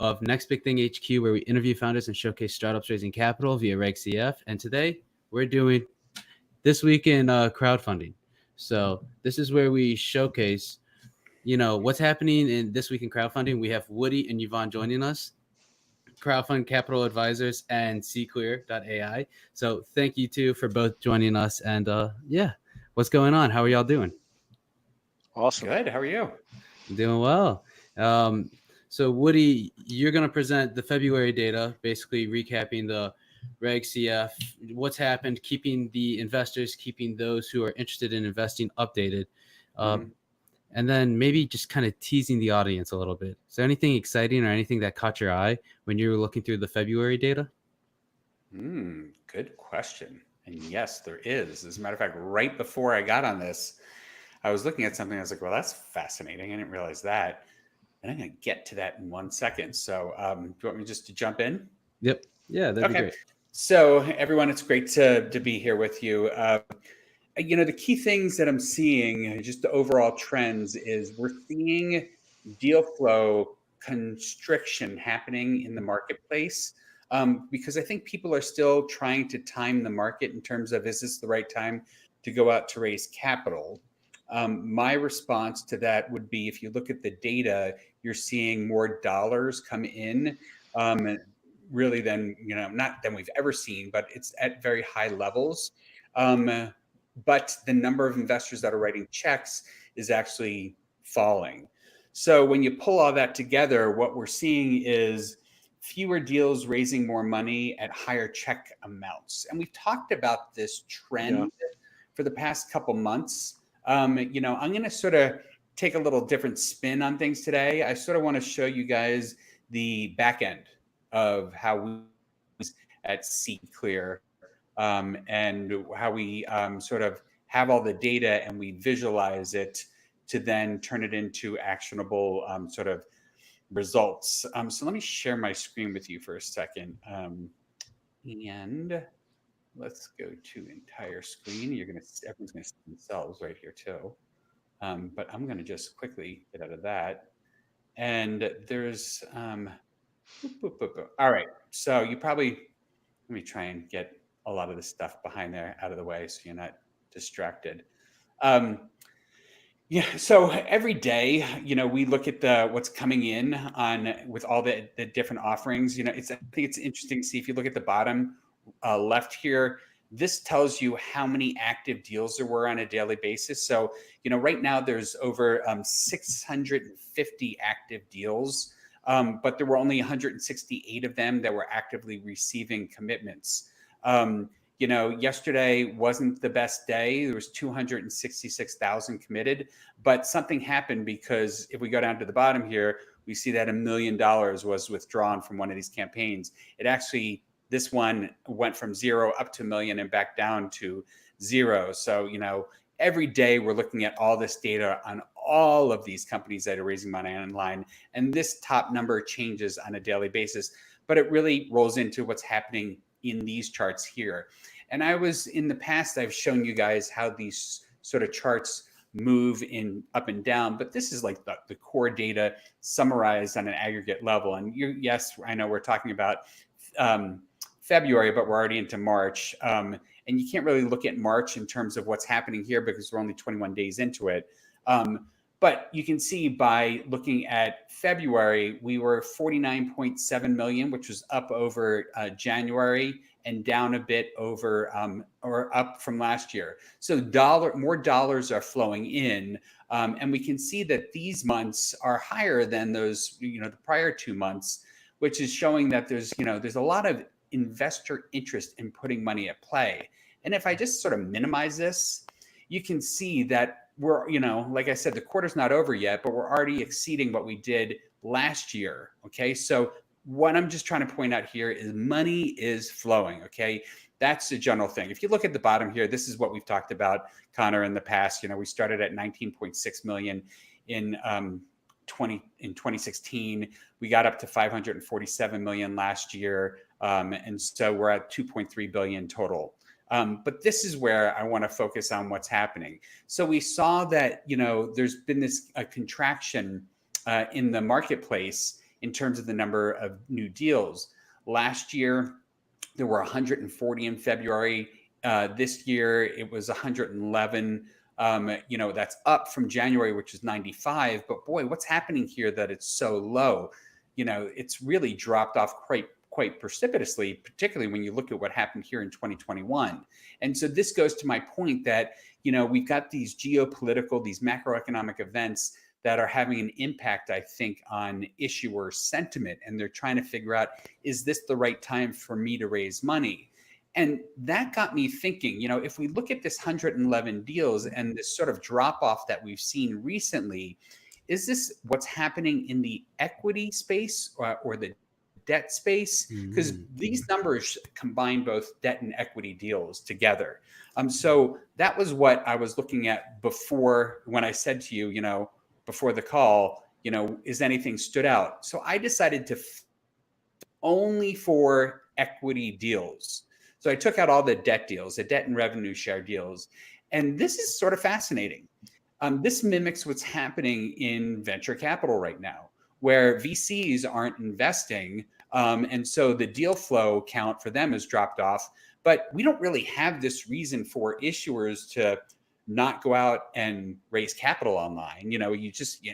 of Next Big Thing HQ, where we interview founders and showcase startups raising capital via Reg CF. And today we're doing This Week in Crowdfunding. So this is where we showcase, what's happening in This Week in Crowdfunding. We have Woodie and Yvan joining us, Crowdfund Capital Advisors and CClear.ai. So thank you two for both joining us. And what's going on? How are y'all doing? Awesome. Good. How are you? Doing well. So Woodie, you're going to present the February data, basically recapping the Reg CF, what's happened, keeping the investors, keeping those who are interested in investing updated. And then maybe just kind of teasing the audience a little bit. Is there anything exciting or anything that caught your eye when you were looking through the February data? Good question. And yes, there is. As a matter of fact, right before I got on this, I was looking at something. I was like, well, that's fascinating. I didn't realize that. And I'm going to get to that in 1 second. So do you want me just to jump in? Yep. Yeah, that'd be great. So everyone, it's great to be here with you. The key things that I'm seeing, just the overall trends, is we're seeing deal flow constriction happening in the marketplace because I think people are still trying to time the market in terms of, is this the right time to go out to raise capital? My response to that would be, if you look at the data, you're seeing more dollars come in, really than, not than we've ever seen, but it's at very high levels. But the number of investors that are writing checks is actually falling. So when you pull all that together, what we're seeing is fewer deals raising more money at higher check amounts. And we've talked about this trend for the past couple months. I'm going to sort of take a little different spin on things today. I sort of want to show you guys the back end of how we at CClear and how we sort of have all the data and we visualize it to then turn it into actionable sort of results. So let me share my screen with you for a second. And let's go to entire screen. Everyone's gonna see themselves right here too. But I'm gonna just quickly get out of that. And there's, all right. So let me try and get a lot of the stuff behind there out of the way so you're not distracted. So every day, we look at what's coming in with all the different offerings. I think it's interesting to see, if you look at the bottom left here, this tells you how many active deals there were on a daily basis. So, right now there's over 650 active deals, but there were only 168 of them that were actively receiving commitments. Yesterday wasn't the best day. There was 266,000 committed, but something happened, because if we go down to the bottom here, we see that $1 million was withdrawn from one of these campaigns. This one went from 0 up to $1 million and back down to 0. So, every day we're looking at all this data on all of these companies that are raising money online. And this top number changes on a daily basis, but it really rolls into what's happening in these charts here. And in the past, I've shown you guys how these sort of charts move in up and down, but this is like the core data summarized on an aggregate level. And yes, I know we're talking about February, but we're already into March. And you can't really look at March in terms of what's happening here because we're only 21 days into it. But you can see by looking at February, we were 49.7 million, which was up over January and down a bit over or up from last year. So more dollars are flowing in. And we can see that these months are higher than those, the prior 2 months, which is showing that there's a lot of investor interest in putting money at play. And if I just sort of minimize this, you can see that we're, like I said, the quarter's not over yet, but we're already exceeding what we did last year. Okay. So what I'm just trying to point out here is money is flowing. Okay. That's the general thing. If you look at the bottom here, this is what we've talked about, Connor, in the past. We started at 19.6 million in 2016. We got up to 547 million last year. And so we're at 2.3 billion total. But this is where I want to focus on what's happening. So we saw that, there's been this contraction in the marketplace in terms of the number of new deals. Last year, there were 140 in February. This year, it was 111. That's up from January, which is 95. But boy, what's happening here that it's so low? It's really dropped off quite precipitously, particularly when you look at what happened here in 2021. And so this goes to my point that, we've got these geopolitical, these macroeconomic events that are having an impact, I think, on issuer sentiment. And they're trying to figure out, is this the right time for me to raise money? And that got me thinking, if we look at this 111 deals and this sort of drop off that we've seen recently, is this what's happening in the equity space or the debt space? Because these numbers combine both debt and equity deals together. So that was what I was looking at before, when I said to you, before the call, is anything stood out? So I decided to only for equity deals. So I took out all the debt deals, the debt and revenue share deals. And this is sort of fascinating. This mimics what's happening in venture capital right now, where VCs aren't investing. And so the deal flow count for them has dropped off. But we don't really have this reason for issuers to not go out and raise capital online. You just,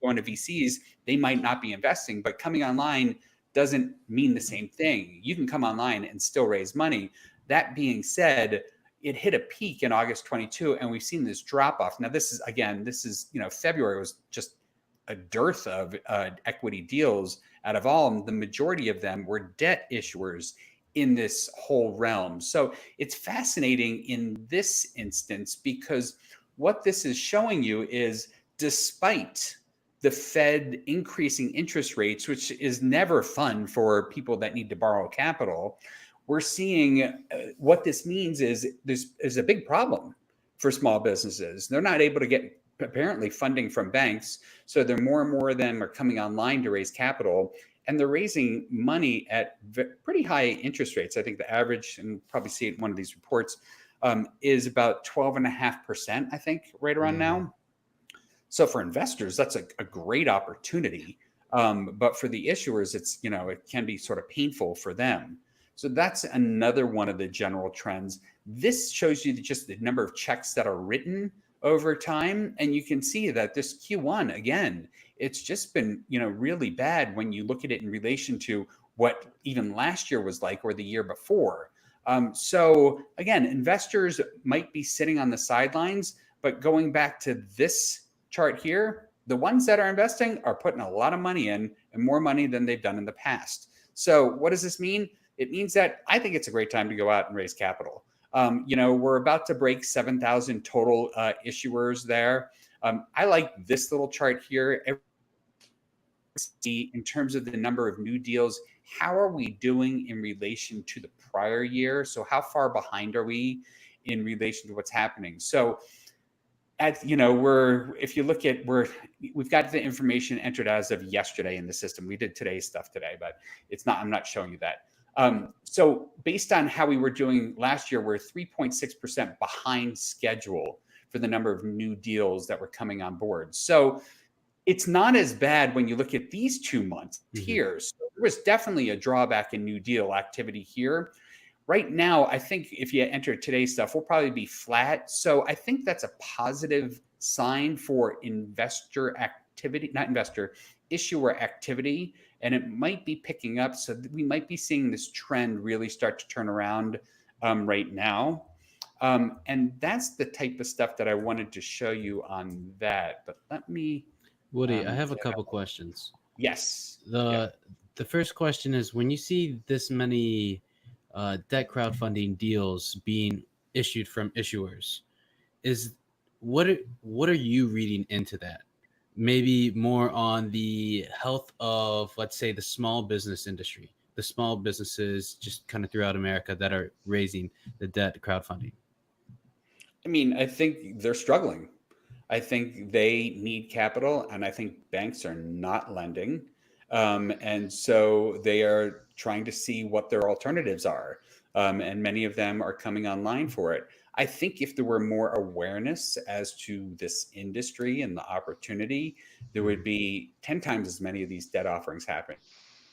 going to VCs, they might not be investing, but coming online doesn't mean the same thing. You can come online and still raise money. That being said, it hit a peak in August 22, and we've seen this drop off. Now, this is, February was just a dearth of equity deals. Out of all, the majority of them were debt issuers in this whole realm. So it's fascinating in this instance, because what this is showing you is, despite the Fed increasing interest rates, which is never fun for people that need to borrow capital, we're seeing what this means is there's a big problem for small businesses. They're not able to get apparently funding from banks. So more and more of them are coming online to raise capital, and they're raising money at pretty high interest rates. I think the average, and probably see it in one of these reports, is about 12.5%, I think, right around now. So for investors, that's a great opportunity. But for the issuers, it's, it can be sort of painful for them. So that's another one of the general trends. This shows you just the number of checks that are written over time. And you can see that this Q1, again, it's just been, really bad when you look at it in relation to what even last year was like, or the year before. So again, investors might be sitting on the sidelines, but going back to this chart here, the ones that are investing are putting a lot of money in, and more money than they've done in the past. So what does this mean? It means that I think it's a great time to go out and raise capital. We're about to break 7,000 total issuers there. I like this little chart here. In terms of the number of new deals, how are we doing in relation to the prior year? So how far behind are we in relation to what's happening? So if you look at, we've got the information entered as of yesterday in the system. We did today's stuff today, but I'm not showing you that. So based on how we were doing last year, we're 3.6% behind schedule for the number of new deals that were coming on board. So it's not as bad when you look at these 2 months here. So there was definitely a drawback in new deal activity here. Right now, I think if you enter today's stuff, we'll probably be flat. So I think that's a positive sign for issuer activity, and it might be picking up. So we might be seeing this trend really start to turn around right now. And that's the type of stuff that I wanted to show you on that. But let me... Woody, I have a couple questions. Yes. The first question is, when you see this many debt crowdfunding deals being issued from issuers, what are you reading into that? Maybe more on the health of, let's say, the small business industry, the small businesses just kind of throughout America that are raising the debt crowdfunding. I mean, I think they're struggling. I think they need capital, and I think banks are not lending. And so they are trying to see what their alternatives are. And many of them are coming online for it. I think if there were more awareness as to this industry and the opportunity, there would be 10 times as many of these debt offerings happening.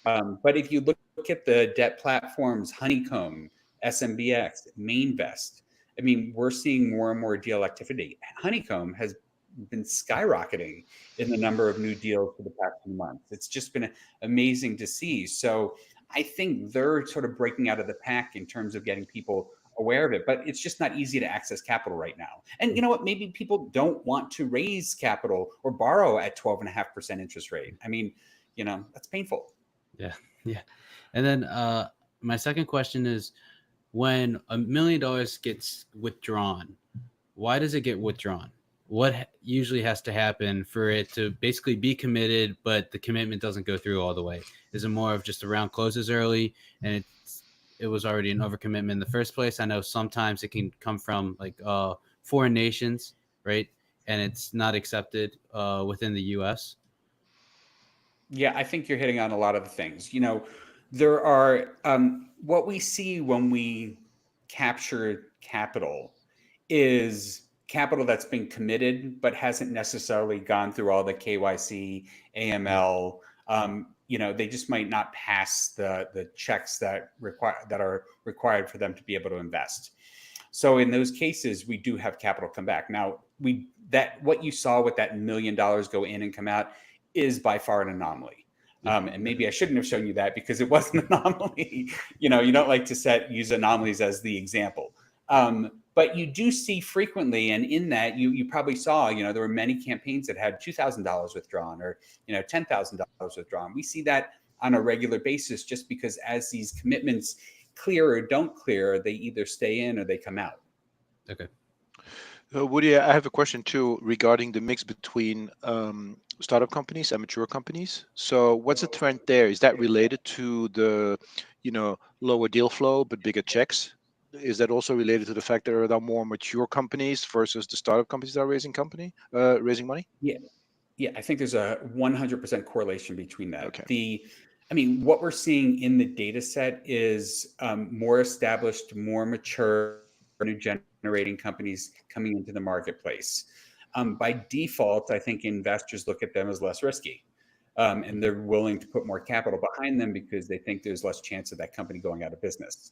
But if you look at the debt platforms, Honeycomb, SMBX, Mainvest, I mean, we're seeing more and more deal activity. Honeycomb has been skyrocketing in the number of new deals for the past few months. It's just been amazing to see. So I think they're sort of breaking out of the pack in terms of getting people aware of it, but it's just not easy to access capital right now. And you know what? Maybe people don't want to raise capital or borrow at 12.5% interest rate. I mean, that's painful. Yeah. Yeah. And then my second question is, when $1 million gets withdrawn, why does it get withdrawn? What usually has to happen for it to basically be committed, but the commitment doesn't go through all the way? Is it more of just the round closes early and it was already an overcommitment in the first place? I know sometimes it can come from like foreign nations, right? And it's not accepted within the U.S. Yeah, I think you're hitting on a lot of the things. There are what we see when we capture capital is capital that's been committed but hasn't necessarily gone through all the KYC, AML. They just might not pass the checks that are required for them to be able to invest. So in those cases, we do have capital come back. Now, what you saw with that $1 million go in and come out is by far an anomaly. And maybe I shouldn't have shown you that because it was an anomaly. You don't like to use anomalies as the example. But you do see frequently, and in that you probably saw, there were many campaigns that had $2,000 withdrawn or, $10,000 withdrawn. We see that on a regular basis just because as these commitments clear or don't clear, they either stay in or they come out. Okay. Woody, I have a question too regarding the mix between startup companies and mature companies. So what's the trend there? Is that related to the, lower deal flow but bigger checks? Is that also related to the fact that there are more mature companies versus the startup companies that are raising money? Yeah, I think there's a 100% correlation between that. Okay. What we're seeing in the data set is more established, more mature, new generating companies coming into the marketplace. By default, I think investors look at them as less risky. And they're willing to put more capital behind them because they think there's less chance of that company going out of business.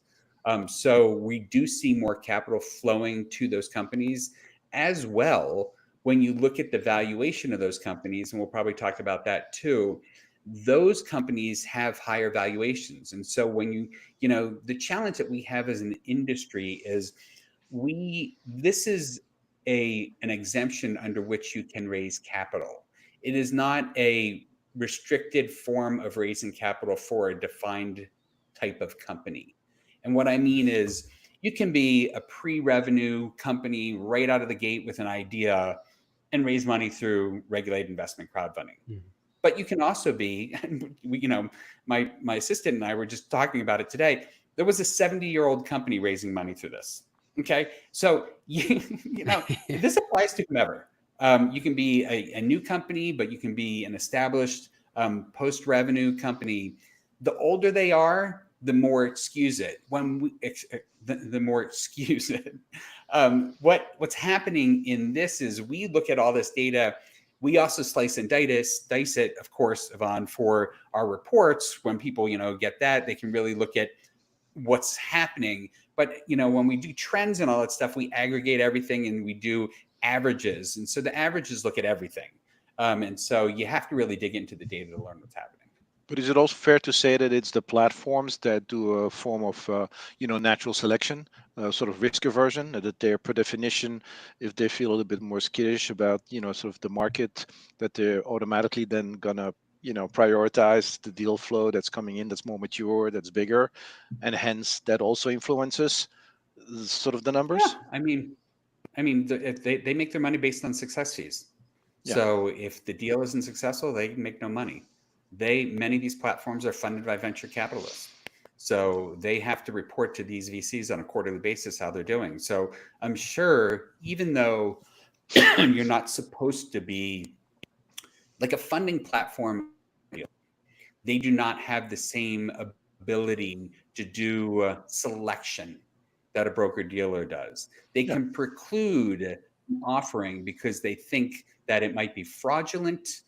So we do see more capital flowing to those companies as well. When you look at the valuation of those companies, and we'll probably talk about that too, those companies have higher valuations. And so when the challenge that we have as an industry is this is an exemption under which you can raise capital. It is not a restricted form of raising capital for a defined type of company. And what I mean is you can be a pre-revenue company right out of the gate with an idea and raise money through regulated investment crowdfunding. Mm-hmm. But you can also be, my assistant and I were just talking about it today. There was a 70-year-old company raising money through this. Okay. So, this applies to whomever. You can be a new company, but you can be an established post-revenue company. The older they are, the more excuse it. The more excuse it. What's happening in this is we look at all this data. We also slice and dice it, of course, Yvan, for our reports. When people, get that, they can really look at what's happening. But, when we do trends and all that stuff, we aggregate everything and we do averages. And so the averages look at everything. And so you have to really dig into the data to learn what's happening. But is it also fair to say that it's the platforms that do a form of, natural selection, sort of risk aversion, that they're per definition, if they feel a little bit more skittish about, sort of the market, that they're automatically then gonna, prioritize the deal flow that's coming in, that's more mature, that's bigger, and hence that also influences sort of the numbers? Yeah, they make their money based on success fees. Yeah. So if the deal isn't successful, they make no money. Many of these platforms are funded by venture capitalists. So they have to report to these VCs on a quarterly basis how they're doing. So I'm sure, even though you're not supposed to be like a funding platform, they do not have the same ability to do selection that a broker dealer does. They can preclude offering because they think that it might be fraudulent,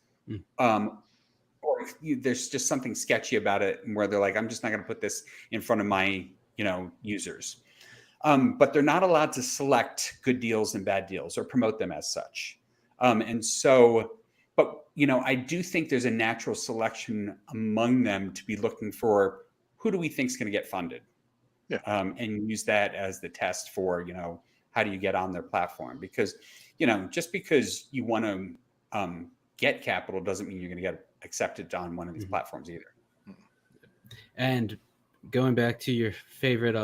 or there's just something sketchy about it, where they're like, I'm just not going to put this in front of my users. But they're not allowed to select good deals and bad deals or promote them as such. And so, but I do think there's a natural selection among them to be looking for who do we think is going to get funded, and use that as the test for how do you get on their platform? Because just because you want to get capital doesn't mean you're going to get accepted on one of these platforms either. And going back to your favorite,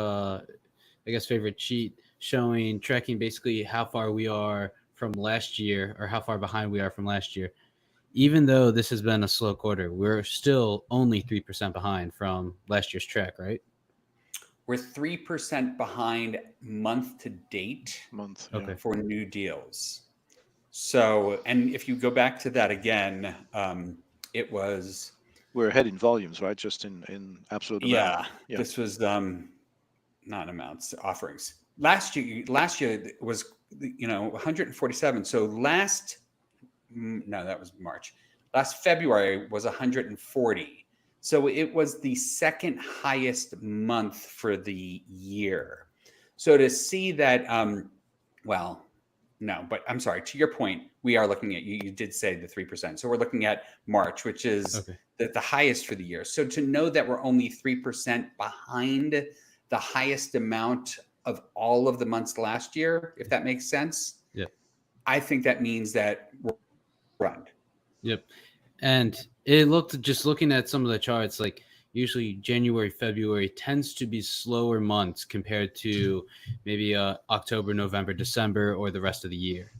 favorite cheat, tracking basically how far we are from last year or how far behind we are from last year. Even though this has been a slow quarter, we're still only 3% behind from last year's track, right? We're 3% behind month to date for new deals. So, and if you go back to that again, it was... We're ahead in volumes, right? Just in absolute amount. Yeah, this was not amounts, offerings. Last year was 147. So that was March. Last February was 140. So it was the second highest month for the year. So to see that, no, but I'm sorry, to your point, we are looking at, you did say the 3%. So we're looking at March, which is the highest for the year. So to know that we're only 3% behind the highest amount of all of the months last year, if that makes sense. Yep. I think that means that we're run. Yep. And it looked, just looking at some of the charts, like usually January, February tends to be slower months compared to maybe October, November, December, or the rest of the year.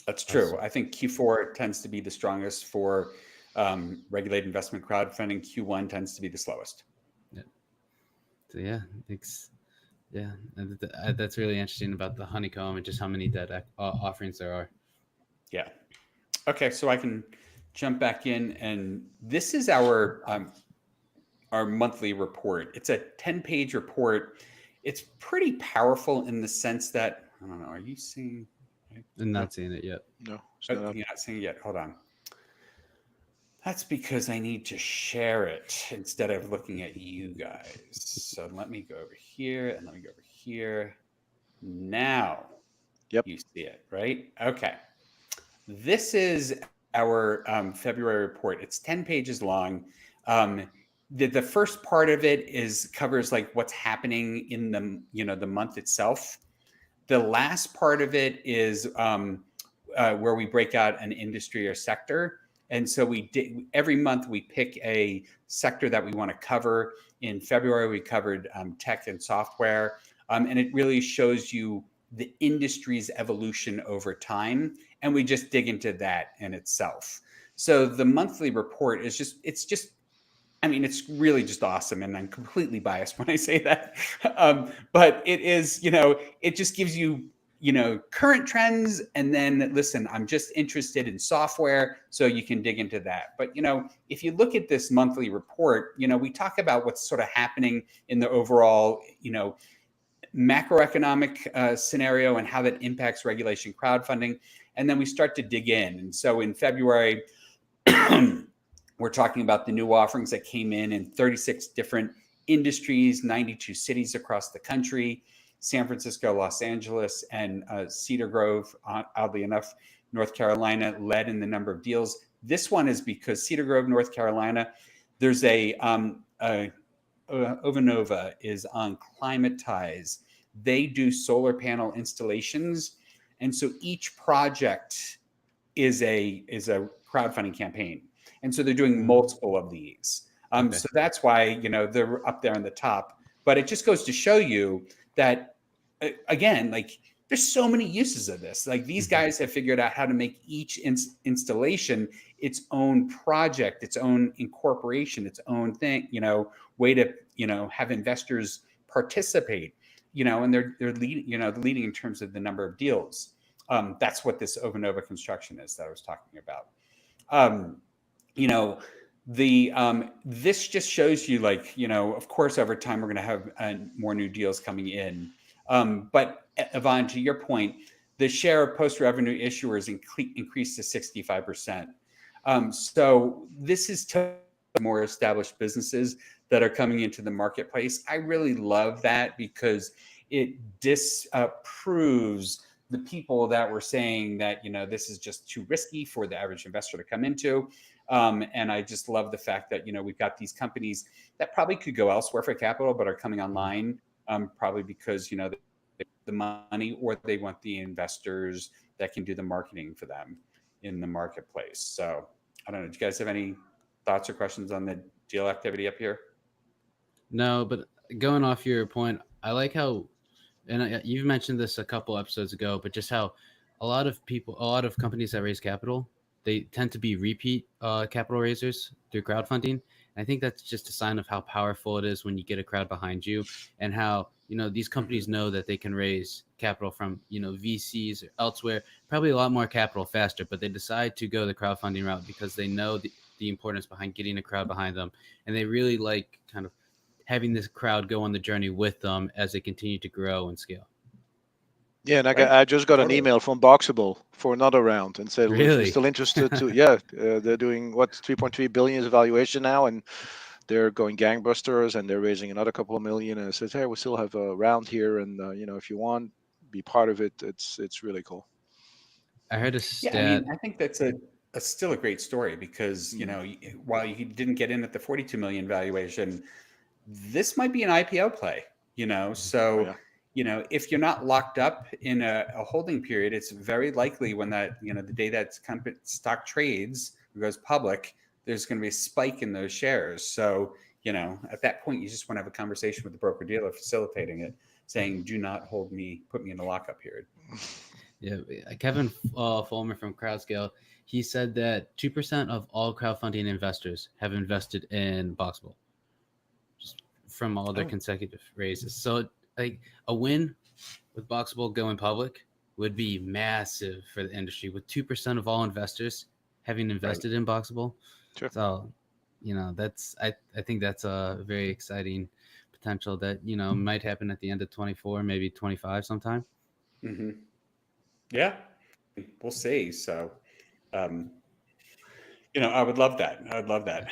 That's true. I think Q4 tends to be the strongest for regulated investment crowdfunding. Q1 tends to be the slowest. Yeah. So that's really interesting about the honeycomb and just how many debt offerings there are. Yeah. Okay, so I can jump back in, and this is our monthly report. It's a 10-page report. It's pretty powerful in the sense that, I don't know, are you seeing? I'm not seeing it yet. No, you're not seeing it yet. Hold on. That's because I need to share it instead of looking at you guys. So let me go over here and let me go over here. Now, you see it, right? Okay. This is our February report. It's 10 pages long. The first part of it covers like what's happening in the month itself. The last part of it is where we break out an industry or sector. And so every month we pick a sector that we want to cover. In February, we covered tech and software. And it really shows you the industry's evolution over time. And we just dig into that in itself. So the monthly report is it's really just awesome. And I'm completely biased when I say that. But it is, it just gives you, current trends. And then listen, I'm just interested in software, so you can dig into that. But, if you look at this monthly report, we talk about what's sort of happening in the overall, macroeconomic scenario and how that impacts regulation crowdfunding. And then we start to dig in. And so in February, we're talking about the new offerings that came in 36 different industries, 92 cities across the country. San Francisco, Los Angeles, and Cedar Grove, oddly enough, North Carolina led in the number of deals. This one is because Cedar Grove, North Carolina, there's Ovanova is on Climatize. They do solar panel installations. And so each project is a crowdfunding campaign. And so they're doing multiple of these. So that's why, they're up there on the top. But it just goes to show you that, again, like there's so many uses of this. Like these guys have figured out how to make each installation its own project, its own incorporation, its own thing, way to, have investors participate, and they're leading in terms of the number of deals. That's what this Ovanova construction is that I was talking about. This just shows you, like, of course, over time we're going to have more new deals coming in. But Yvan, to your point, the share of post-revenue issuers increased to 65%. So this is more established businesses that are coming into the marketplace. I really love that because it disproves the people that were saying that, this is just too risky for the average investor to come into. And I just love the fact that, we've got these companies that probably could go elsewhere for capital, but are coming online, probably because, the money, or they want the investors that can do the marketing for them in the marketplace. So I don't know. Do you guys have any thoughts or questions on the deal activity up here? No, but going off your point, I like how, and you've mentioned this a couple episodes ago, but just how a lot of companies that raise capital, they tend to be repeat capital raisers through crowdfunding. And I think that's just a sign of how powerful it is when you get a crowd behind you, and how, these companies know that they can raise capital from, VCs or elsewhere, probably a lot more capital faster, but they decide to go the crowdfunding route because they know the importance behind getting a crowd behind them. And they really like kind of having this crowd go on the journey with them as they continue to grow and scale. Yeah, and Right. I just got Totally. an email from Boxable for another round and said, if you're Really? still interested to, yeah, they're doing 3.3 billion is valuation now, and they're going gangbusters, and they're raising another couple of million. And it says, hey, we still have a round here, and if you want, be part of it. It's really cool. I heard a Yeah, I mean, stat. I think that's still a great story because, while you didn't get in at the 42 million valuation, this might be an IPO play, so, Yeah. if you're not locked up in a holding period, it's very likely when that, the day that stock trades or goes public, there's going to be a spike in those shares. So, at that point, you just want to have a conversation with the broker dealer facilitating it, saying, do not hold me, put me in a lockup period. Yeah, Kevin Fulmer from CrowdScale, he said that 2% of all crowdfunding investors have invested in Boxable, just from all their consecutive raises. So, like, a win with Boxable going public would be massive for the industry, with 2% of all investors having invested in Boxable. Sure. So, that's I think that's a very exciting potential that might happen at the end of 24, maybe 25 sometime. Mm-hmm. Yeah, we'll see. So, I would love that. I would love that.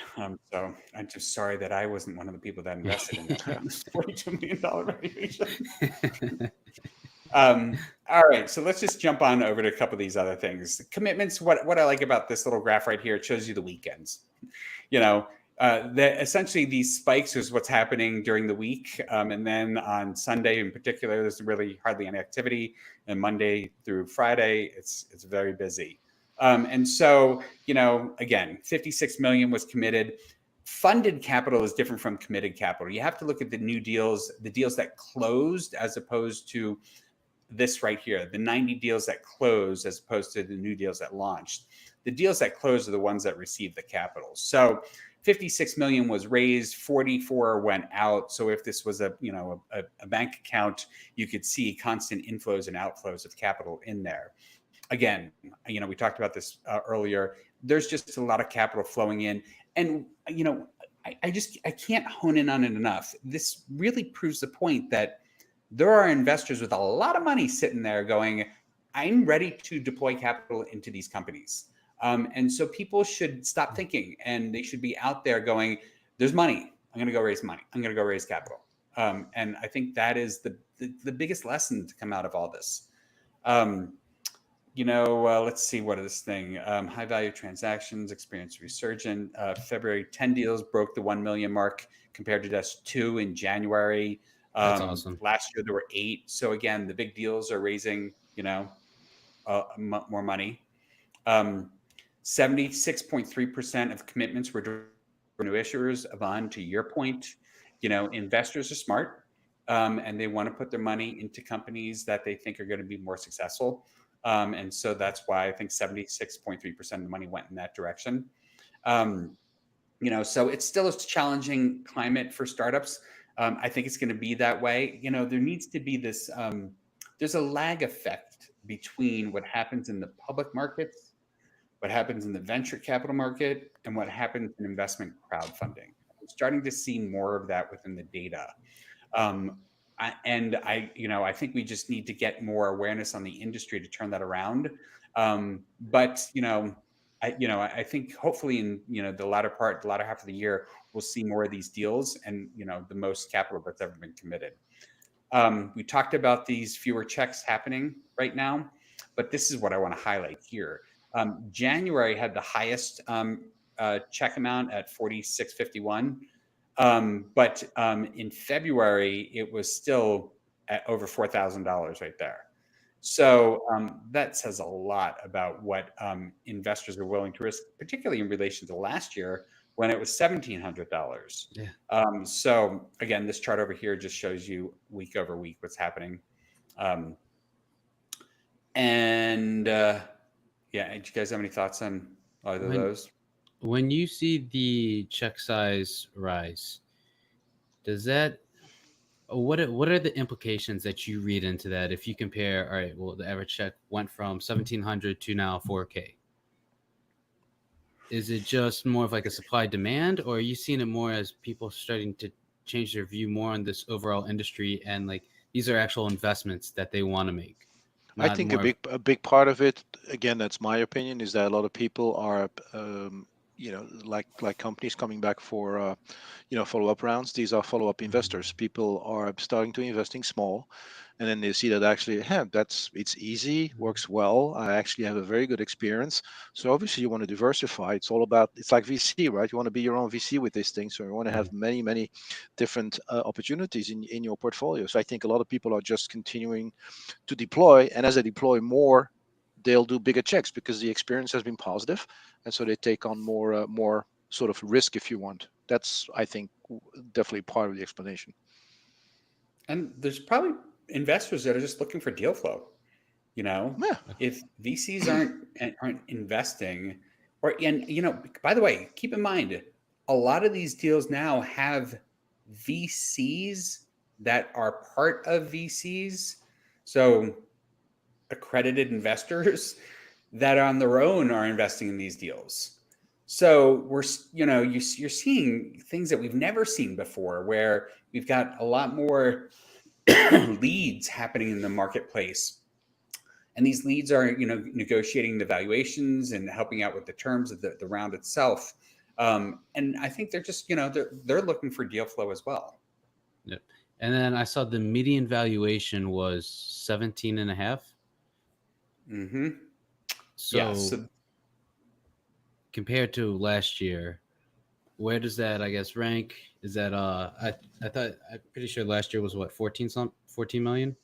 So I'm just sorry that I wasn't one of the people that invested in that $42 million valuation. All right, so let's just jump on over to a couple of these other things. The commitments. What I like about this little graph right here, it shows you the weekends. Essentially these spikes is what's happening during the week, and then on Sunday in particular, there's really hardly any activity, and Monday through Friday, it's very busy. And so, again, 56 million was committed. Funded capital is different from committed capital. You have to look at the new deals, the deals that closed, as opposed to this right here, the 90 deals that closed, as opposed to the new deals that launched. The deals that closed are the ones that received the capital. So 56 million was raised, 44 went out. So if this was a bank account, you could see constant inflows and outflows of capital in there. Again, we talked about this earlier. There's just a lot of capital flowing in, and I can't hone in on it enough. This really proves the point that there are investors with a lot of money sitting there going, I'm ready to deploy capital into these companies. And so people should stop thinking, and they should be out there going, there's money. I'm going to go raise money. I'm going to go raise capital. And I think that is the biggest lesson to come out of all this. Let's see, what is this thing? High value transactions, experience resurgent. February, 10 deals broke the 1 million mark compared to just 2 in January. That's awesome. Last year there were 8. So again, the big deals are raising, more money. 76.3% of commitments were new issuers. Yvan, to your point, investors are smart, and they want to put their money into companies that they think are going to be more successful. And so that's why I think 76.3% of the money went in that direction. So it's still a challenging climate for startups. I think it's going to be that way. There needs to be this, there's a lag effect between what happens in the public markets what happens in the venture capital market, and what happens in investment crowdfunding. We're starting to see more of that within the data. I think we just need to get more awareness on the industry to turn that around. I think hopefully in the latter half of the year, we'll see more of these deals and the most capital that's ever been committed. We talked about these fewer checks happening right now, but this is what I want to highlight here. January had the highest check amount at 4651. But in February, it was still at over $4,000 right there. So that says a lot about what investors are willing to risk, particularly in relation to last year when it was $1,700. Yeah. So again, this chart over here just shows you week over week what's happening. Yeah, do you guys have any thoughts on either of those? When you see the check size rise, does that what are the implications that you read into that if you compare, all right, well, the average check went from 1,700 to now 4K? Is it just more of like a supply demand, or are you seeing it more as people starting to change their view more on this overall industry and like these are actual investments that they want to make? I think a big part of it, again, that's my opinion, is that a lot of people are, like companies coming back for, follow-up rounds. These are follow-up investors. People are starting to investing small, and then they see that actually, it's easy, works well. I actually have a very good experience. So obviously, you want to diversify. It's like VC, right? You want to be your own VC with this thing. So you want to have many, many different opportunities in your portfolio. So I think a lot of people are just continuing to deploy, and as they deploy more, they'll do bigger checks because the experience has been positive, and so they take on more sort of risk, if you want. That's, I think, definitely part of the explanation. And there's probably investors that are just looking for deal flow. Yeah. If VCs aren't investing, by the way, keep in mind, a lot of these deals now have VCs that are part of VCs, so accredited investors that on their own are investing in these deals. So you're seeing things that we've never seen before, where we've got a lot more leads happening in the marketplace. And these leads are, negotiating the valuations and helping out with the terms of the round itself. And I think they're just, they're looking for deal flow as well. Yep. And then I saw the median valuation was 17.5. Mm-hmm. So compared to last year, where does that, I guess, rank? Is that I'm pretty sure last year was what, 14 million?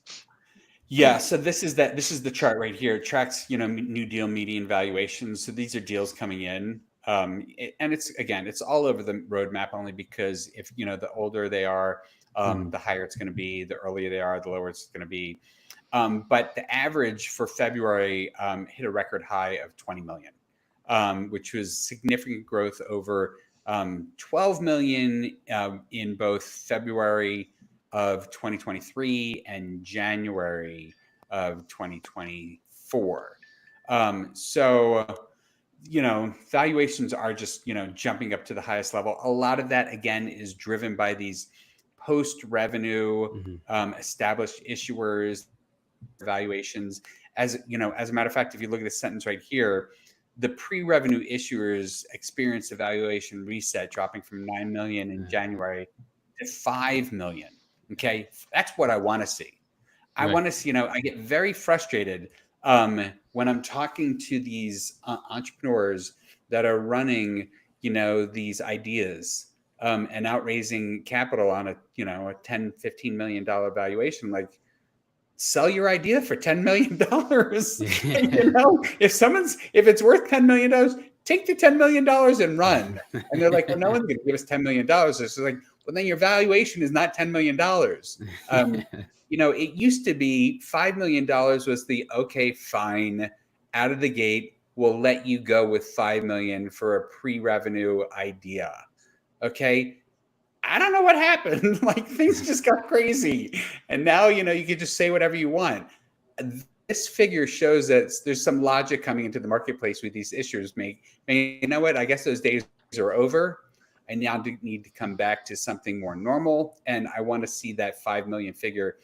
Yeah, so this is the chart right here. It tracks, new deal median valuations. So these are deals coming in. And it's all over the roadmap, only because if, the older they are, the higher it's going to be, the earlier they are, the lower it's going to be. But the average for February hit a record high of 20 million, which was significant growth over 12 million in both February of 2023 and January of 2024. Valuations are just, jumping up to the highest level. A lot of that, again, is driven by these post-revenue established issuers valuations. As a matter of fact, if you look at this sentence right here, the pre-revenue issuers experienced a valuation reset, dropping from 9 million in January to 5 million. Okay, that's what I want to see. I want to see, I get very frustrated when I'm talking to these entrepreneurs that are running, these ideas and out raising capital on a $10, $15 million valuation. Like, sell your idea for $10 million. If it's worth $10 million, take the $10 million and run. And they're like, well, no one's going to give us $10 million. It's like, well, then your valuation is not $10 million. It used to be $5 million was the, okay, fine, out of the gate, we'll let you go with $5 million for a pre-revenue idea. Okay. I don't know what happened. Like, things just got crazy. And now, you can just say whatever you want. this figure shows that there's some logic coming into the marketplace with these issuers. You know what? I guess those days are over. I now need to come back to something more normal, and I want to see that 5 million figure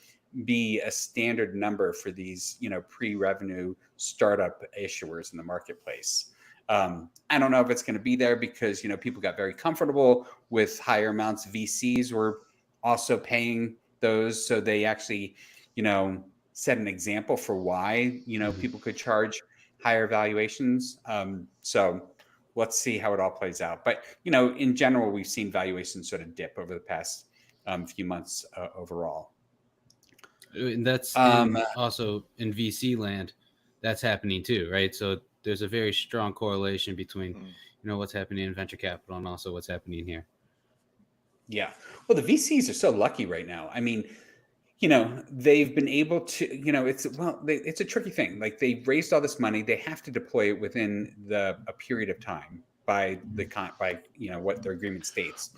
be a standard number for these, pre-revenue startup issuers in the marketplace. I don't know if it's going to be there because, people got very comfortable with higher amounts. VCs were also paying those. So they actually, set an example for why, people could charge higher valuations. So let's see how it all plays out. But, in general, we've seen valuations sort of dip over the past few months overall. And that's also in VC land, that's happening too, right? So there's a very strong correlation between, what's happening in venture capital and also what's happening here. Yeah. Well, the VCs are so lucky right now. I mean, they've been able to, it's a tricky thing. Like they've raised all this money. They have to deploy it within a period of time by what their agreement states.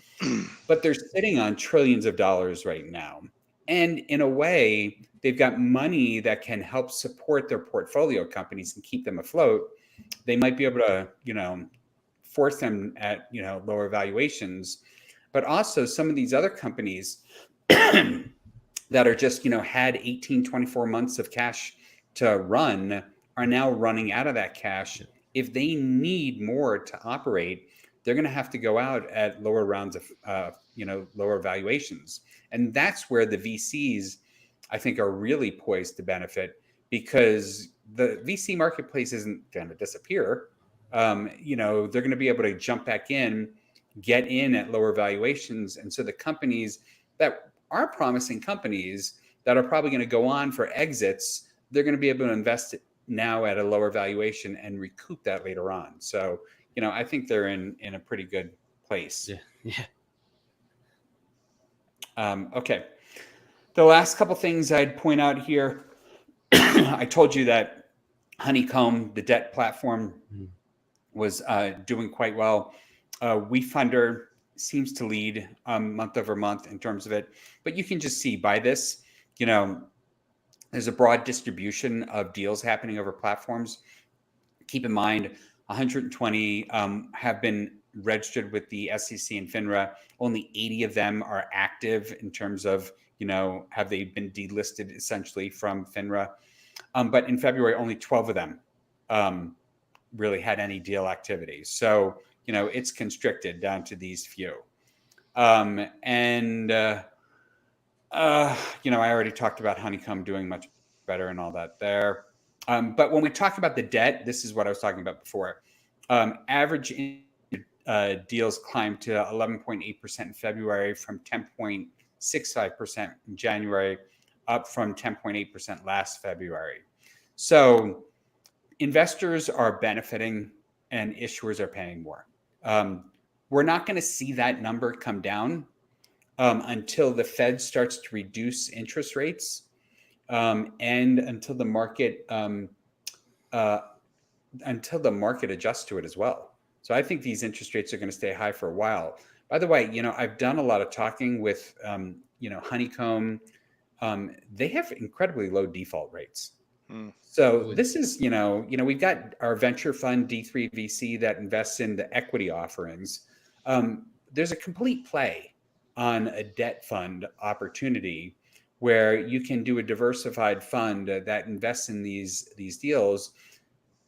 But they're sitting on trillions of dollars right now. And in a way, they've got money that can help support their portfolio companies and keep them afloat. They might be able to, force them at, lower valuations. But also some of these other companies that are just, had 18, 24 months of cash to run are now running out of that cash. If they need more to operate, they're going to have to go out at lower rounds of, lower valuations. And that's where the VCs, I think, are really poised to benefit because the VC marketplace isn't going to disappear. They're going to be able to jump back in, get in at lower valuations. And so the companies that are promising companies that are probably going to go on for exits, they're going to be able to invest now at a lower valuation and recoup that later on. So, I think they're in a pretty good place. Yeah. Okay. The last couple things I'd point out here, I told you that Honeycomb, the debt platform, was doing quite well. WeFunder seems to lead month over month in terms of it. But you can just see by this, there's a broad distribution of deals happening over platforms. Keep in mind, 120 have been registered with the SEC and FINRA. Only 80 of them are active in terms of, have they been delisted essentially from FINRA. But in February, only 12 of them really had any deal activity. So, it's constricted down to these few. I already talked about Honeycomb doing much better and all that there. But when we talk about the debt, this is what I was talking about before. Average deals climbed to 11.8% in February from 10.65% in January, up from 10.8% last February. So investors are benefiting and issuers are paying more. We're not going to see that number come down until the Fed starts to reduce interest rates and until the market adjusts to it as well. So I think these interest rates are going to stay high for a while. By the way, I've done a lot of talking with Honeycomb. They have incredibly low default rates. So this is, we've got our venture fund D3 VC that invests in the equity offerings. There's a complete play on a debt fund opportunity where you can do a diversified fund that invests in these deals.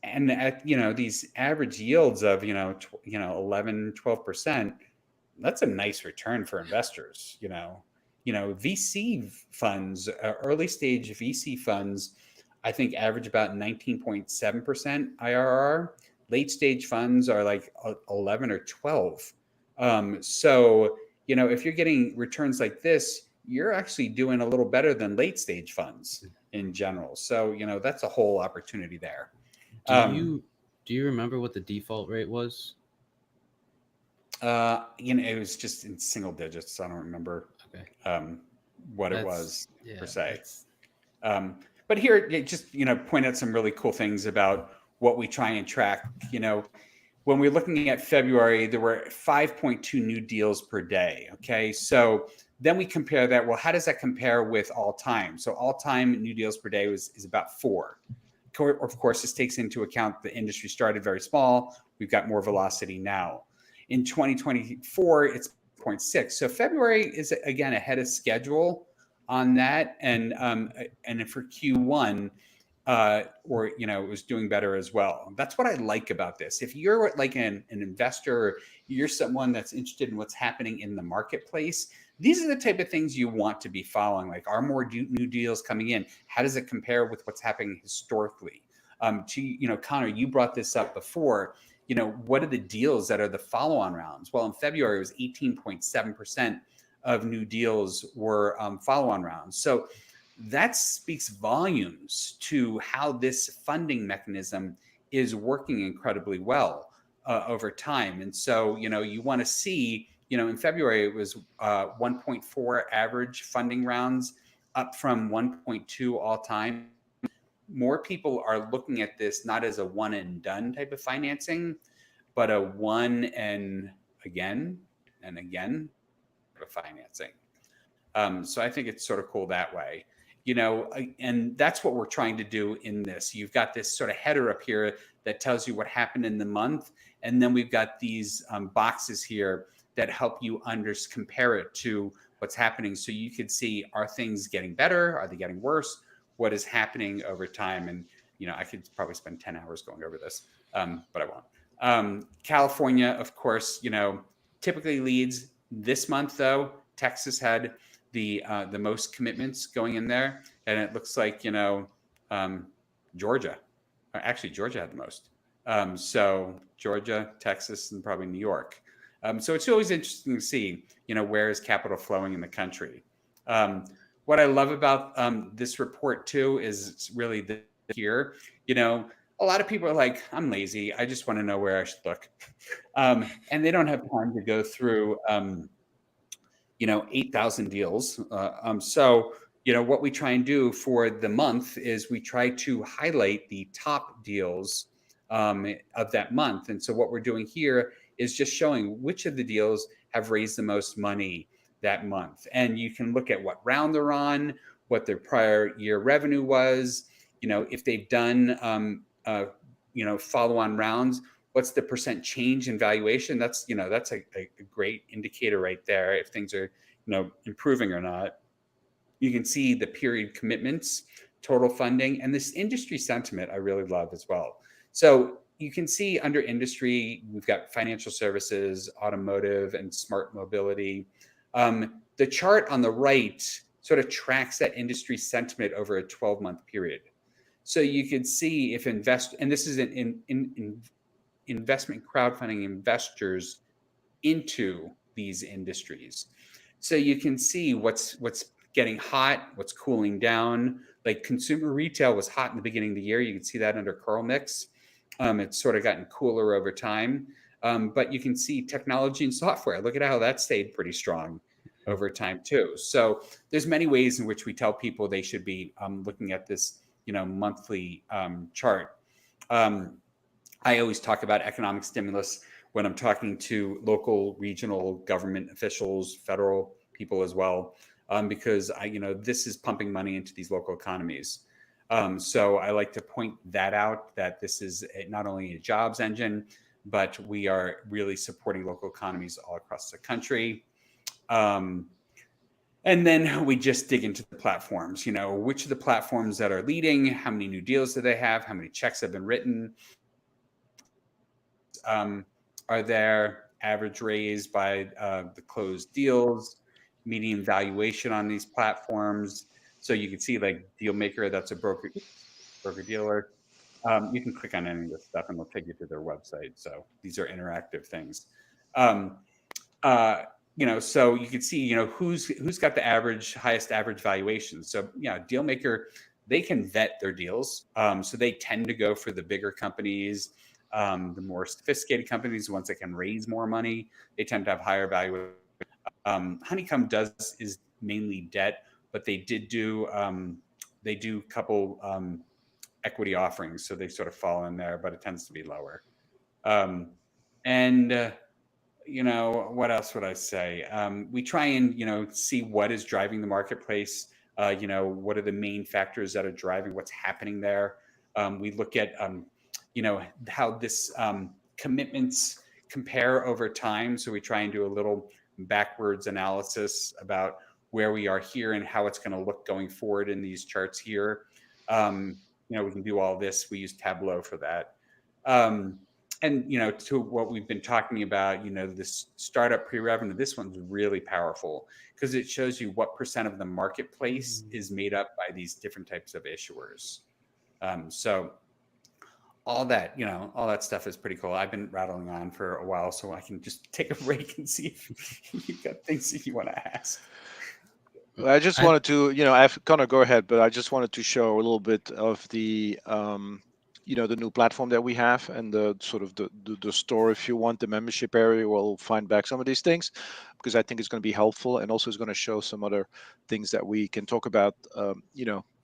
And at, these average yields of, 11, 12%, that's a nice return for investors. VC funds, early stage VC funds, I think average about 19.7% IRR. Late stage funds are like 11 or 12. So, if you're getting returns like this, you're actually doing a little better than late stage funds in general. So, that's a whole opportunity there. Do you remember what the default rate was? It was just in single digits. I don't remember what it was per se. But here, just, point out some really cool things about what we try and track. When we're looking at February, there were 5.2 new deals per day. Okay. So Then we compare that. Well, how does that compare with all time? So all time new deals per day is about 4. Of course, this takes into account the industry started very small. We've got more velocity now. In 2024, it's 0.6. So February is again ahead of schedule on that, and for Q1, or it was doing better as well. That's what I like about this. If you're like an investor, you're someone that's interested in what's happening in the marketplace, these are the type of things you want to be following. Like, are more new deals coming in? How does it compare with what's happening historically? Connor, you brought this up before. What are the deals that are the follow-on rounds? Well, in February, it was 18.7% of new deals were follow-on rounds. So that speaks volumes to how this funding mechanism is working incredibly well over time. And so, you want to see, in February, it was 1.4 average funding rounds, up from 1.2 all time. More people are looking at this not as a one and done type of financing, but a one and again type of financing. So I think it's sort of cool that way. And that's what we're trying to do in this. You've got this sort of header up here that tells you what happened in the month. And then we've got these boxes here that help you compare it to what's happening. So you could see, are things getting better? Are they getting worse? What is happening over time? And, I could probably spend 10 hours going over this, but I won't. California, of course, typically leads. This month, though, Texas had the most commitments going in there, and it looks like Georgia had the most. So Georgia, Texas, and probably New York. So it's always interesting to see where is capital flowing in the country. What I love about this report too is it's really here. A lot of people are like, I'm lazy, I just want to know where I should look, and they don't have time to go through 8,000 deals. So, what we try and do for the month is we try to highlight the top deals of that month. And so what we're doing here is just showing which of the deals have raised the most money that month. And you can look at what round they're on, what their prior year revenue was, if they've done, follow-on rounds, what's the percent change in valuation? That's a great indicator right there if things are improving or not. You can see the period commitments, total funding, and this industry sentiment I really love as well. So you can see under industry, we've got financial services, automotive, and smart mobility. The chart on the right sort of tracks that industry sentiment over a 12-month period. So you could see if and this is in investment crowdfunding investors into these industries. So you can see what's getting hot, what's cooling down. Like consumer retail was hot in the beginning of the year. You can see that under Curl Mix. It's sort of gotten cooler over time. But you can see technology and software. Look at how that stayed pretty strong over time too. So there's many ways in which we tell people they should be looking at this monthly chart. I always talk about economic stimulus when I'm talking to local, regional government officials, federal people as well, because this is pumping money into these local economies. So I like to point that out, that this is not only a jobs engine, but we are really supporting local economies all across the country. And then we just dig into the platforms, which of the platforms that are leading, how many new deals do they have, how many checks have been written, are there, average raised by the closed deals, median valuation on these platforms. So you can see like Dealmaker, that's a broker dealer. You can click on any of this stuff and it'll take you to their website. So these are interactive things. So you can see, who's got the highest average valuation. So Dealmaker, they can vet their deals. So they tend to go for the bigger companies, the more sophisticated companies, the ones that can raise more money. They tend to have higher value. Honeycomb is mainly debt, but they do a couple equity offerings, so they sort of fall in there, but it tends to be lower. What else would I say? We try and, see what is driving the marketplace. What are the main factors that are driving what's happening there? We look at, how this commitments compare over time. So we try and do a little backwards analysis about where we are here and how it's going to look going forward in these charts here. We can do all this. We use Tableau for that. And to what we've been talking about, this startup pre-revenue, this one's really powerful because it shows you what percent of the marketplace is made up by these different types of issuers. So all that stuff is pretty cool. I've been rattling on for a while, so I can just take a break and see if you've got things that you want to ask. I just wanted to, Connor, go ahead, but I just wanted to show a little bit of the, the new platform that we have and the sort of the store, if you want, the membership area. We'll find back some of these things because I think it's going to be helpful, and also it's going to show some other things that we can talk about,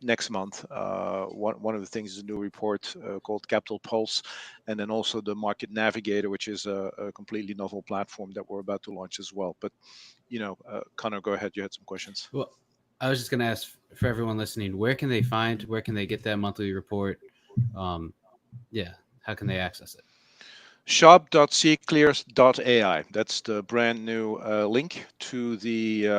next month. One of the things is a new report called Capital Pulse, and then also the Market Navigator, which is a completely novel platform that we're about to launch as well. But Connor, go ahead. You had some questions. Well, I was just going to ask for everyone listening, where can they get that monthly report? How can they access it? Shop.cclears.ai. That's the brand new link to the,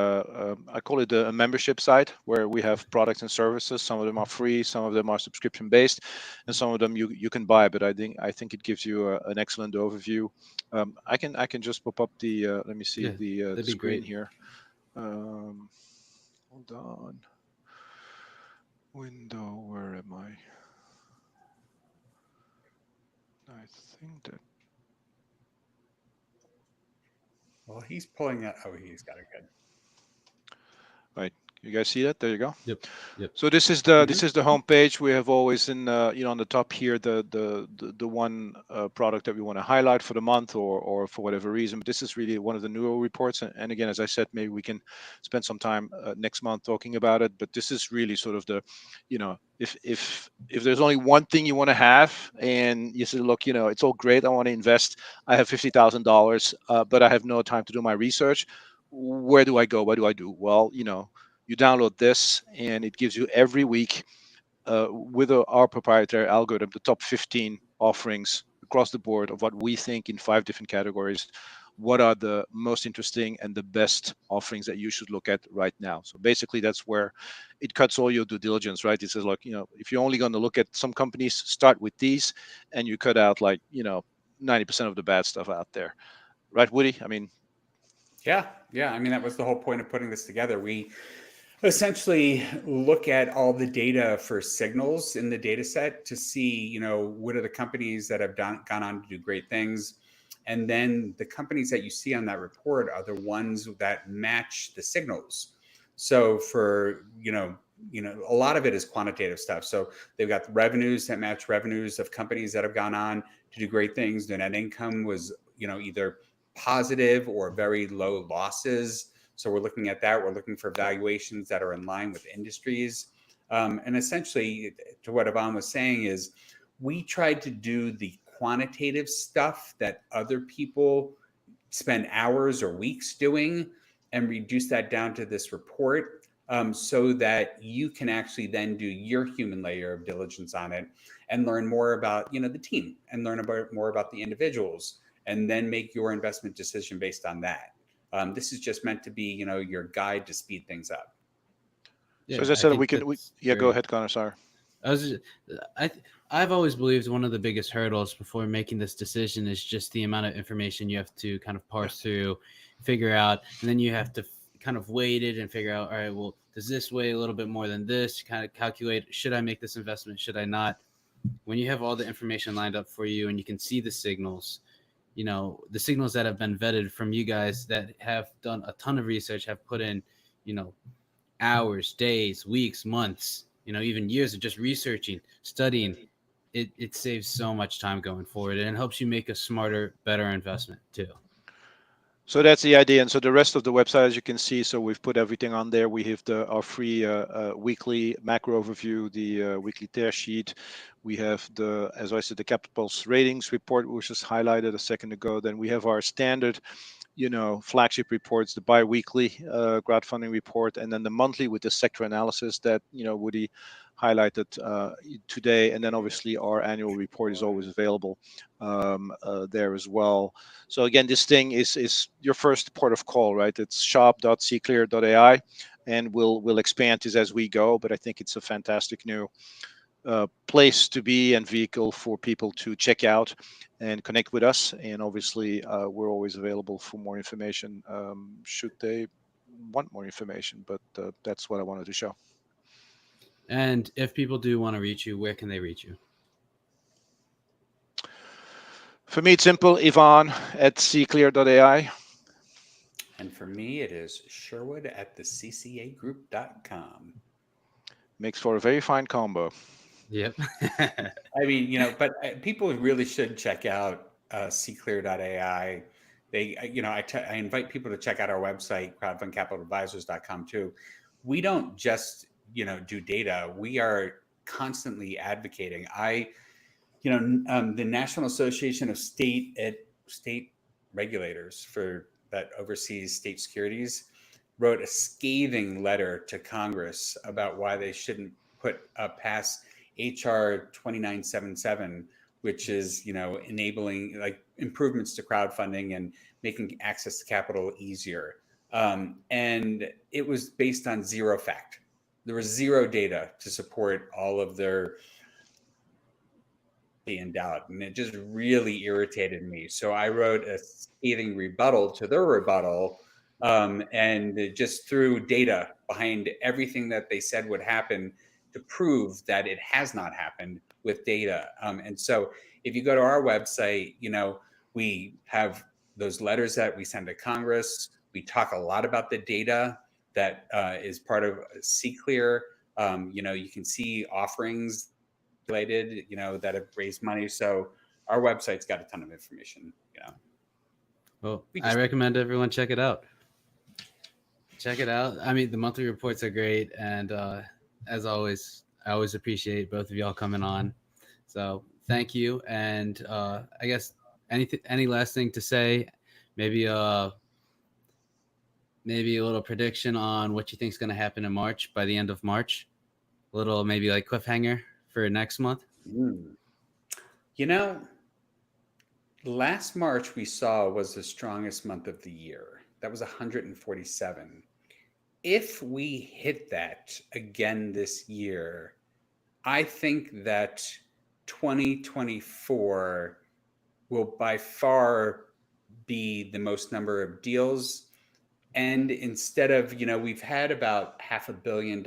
I call it a membership site where we have products and services. Some of them are free, some of them are subscription based, and some of them you can buy. But I think it gives you an excellent overview. I can just pop up the, let me see the screen here. Hold on. Window, where am I? I think that. Well, he's pulling that. Oh, he's got it good. Right. You guys see that? There you go. Yep. So this is the homepage. We have always on the top here the one product that we want to highlight for the month or for whatever reason. But this is really one of the newer reports. And again, as I said, maybe we can spend some time next month talking about it. But this is really sort of the, if there's only one thing you want to have, and you say, look, it's all great. I want to invest. I have $50,000, but I have no time to do my research. Where do I go? What do I do? Well, you download this, and it gives you every week with our proprietary algorithm the top 15 offerings across the board of what we think in 5 different categories. What are the most interesting and the best offerings that you should look at right now? So basically, that's where it cuts all your due diligence, right? It says, like, if you're only going to look at some companies, start with these, and you cut out 90% of the bad stuff out there, right, Woody? I mean, yeah. I mean, that was the whole point of putting this together. We essentially look at all the data for signals in the data set to see, what are the companies that have gone on to do great things. And then the companies that you see on that report are the ones that match the signals. So for, a lot of it is quantitative stuff. So they've got revenues that match revenues of companies that have gone on to do great things. The net income was, either positive or very low losses. So we're looking at that. We're looking for valuations that are in line with industries. And essentially, to what Yvan was saying is, we tried to do the quantitative stuff that other people spend hours or weeks doing and reduce that down to this report, so that you can actually then do your human layer of diligence on it and learn more about, the team and learn more about the individuals, and then make your investment decision based on that. This is just meant to be, your guide to speed things up. Yeah, so as I said, go ahead, Connor. Sorry. I've always believed one of the biggest hurdles before making this decision is just the amount of information you have to kind of parse through, figure out, and then you have to kind of weight it and figure out, all right, well, does this weigh a little bit more than this? Kind of calculate, should I make this investment? Should I not? When you have all the information lined up for you and you can see the signals, the signals that have been vetted from you guys that have done a ton of research, have put in, hours, days, weeks, months, even years of just researching, studying, it saves so much time going forward, and it helps you make a smarter, better investment too. So that's the idea. And so the rest of the website, as you can see, so we've put everything on there. We have our free weekly macro overview, the weekly tear sheet. We have as I said, the Capital Pulse ratings report, which was highlighted a second ago. Then we have our standard, flagship reports, the bi-weekly crowdfunding report, and then the monthly with the sector analysis that, Woody highlighted today. And then obviously our annual report is always available there as well. So again, this thing is your first port of call, right? It's shop.cclear.ai, and we'll expand this as we go. But I think it's a fantastic new place to be and vehicle for people to check out and connect with us. And obviously, we're always available for more information should they want more information. But that's what I wanted to show. And if people do want to reach you, where can they reach you? For me, it's simple. Yvan at cclear.ai. And for me, it is Sherwood at theccagroup.com. Makes for a very fine combo. Yep. I mean, but people really should check out cclear.ai. They, I invite people to check out our website, crowdfundcapitaladvisors.com too. We don't just, do data. We are constantly advocating. The National Association of State Regulators that oversees state securities wrote a scathing letter to Congress about why they shouldn't pass HR 2977, which is, enabling improvements to crowdfunding and making access to capital easier. And it was based on zero fact. There was zero data to support all of their in doubt, and it just really irritated me. So I wrote a scathing rebuttal to their rebuttal, and just threw data behind everything that they said would happen to prove that it has not happened with data. And so if you go to our website, we have those letters that we send to Congress. We talk a lot about the data that is part of CClear. You can see offerings related, that have raised money. So our website's got a ton of information. Well, I recommend everyone check it out. Check it out. I mean, the monthly reports are great, and as always, I always appreciate both of y'all coming on. So thank you. And I guess any last thing to say? Maybe a little prediction on what you think is going to happen in March, by the end of March. A little maybe like cliffhanger for next month. Last March we saw was the strongest month of the year. That was 147. If we hit that again this year, I think that 2024 will by far be the most number of deals. And instead of, we've had about $500 million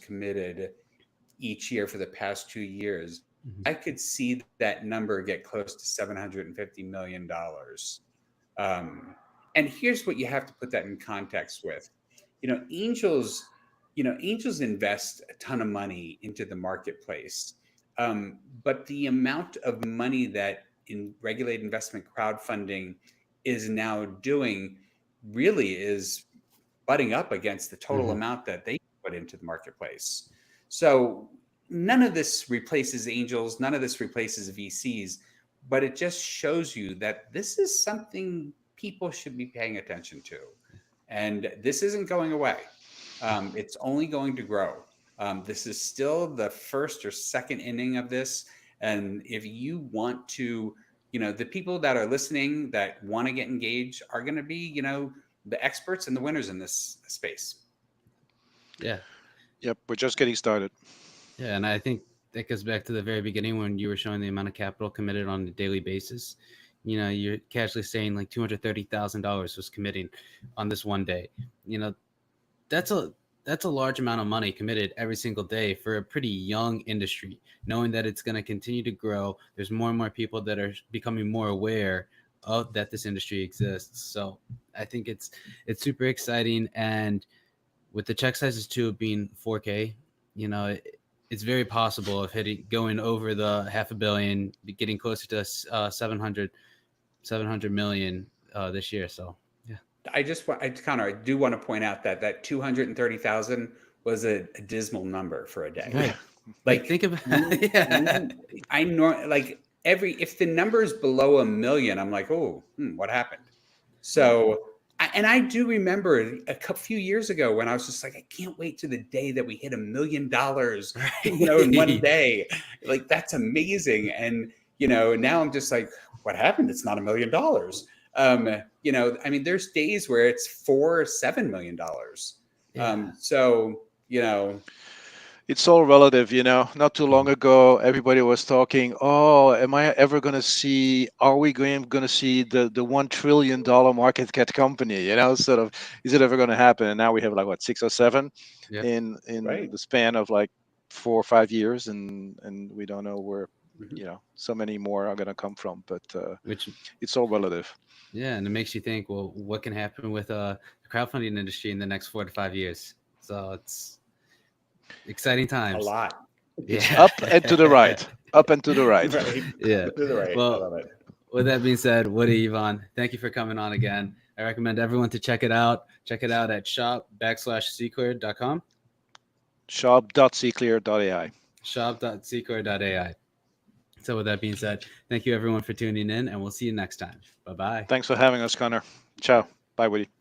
committed each year for the past 2 years, I could see that number get close to $750 million. And here's what you have to put that in context with. Angels invest a ton of money into the marketplace. But the amount of money that in regulated investment crowdfunding is now doing really is butting up against the total amount that they put into the marketplace. So none of this replaces angels, none of this replaces VCs, but it just shows you that this is something people should be paying attention to. And this isn't going away. It's only going to grow. This is still the first or second inning of this. And if you want to, the people that are listening that want to get engaged are going to be, the experts and the winners in this space. Yeah. Yep. We're just getting started. Yeah. And I think that goes back to the very beginning when you were showing the amount of capital committed on a daily basis. You're casually saying like $230,000 was committing on this one day. That's a large amount of money committed every single day for a pretty young industry, knowing that it's going to continue to grow. There's more and more people that are becoming more aware of that this industry exists. So I think it's super exciting. And with the check sizes too being 4K, it's very possible of going over the $500 million, getting closer to 700 million this year. So yeah. Connor, I do want to point out that 230,000 was a dismal number for a day. Right. Like think about yeah. I know, like if the number is below 1 million, I'm like, oh, what happened? So, and I do remember few years ago when I was just like, I can't wait to the day that we hit $1 million, in one day. Like, that's amazing. And, now I'm just like, what happened? It's not $1 million. I mean, there's days where it's $4 or $7 million. So, it's all relative, Not too long ago, everybody was talking, oh, are we going to see the $1 trillion market cap company, sort of, is it ever going to happen? And now we have like, what, 6 or 7 in Right. the span of like 4 or 5 years. And we don't know where, so many more are going to come from, but it's all relative. Yeah. And it makes you think, well, what can happen with the crowdfunding industry in the next 4 to 5 years? So it's exciting times. A lot. Yeah. Up and to the right. Up and to the right. Right. Yeah. To the right. Well, I love it. With that being said, Woodie, Yvan, thank you for coming on again. I recommend everyone to check it out. Check it out at shop.cclear.com. Shop.cclear.ai. Shop.cclear.ai. So with that being said, thank you everyone for tuning in, and we'll see you next time. Bye-bye. Thanks for having us, Connor. Ciao. Bye, Woody.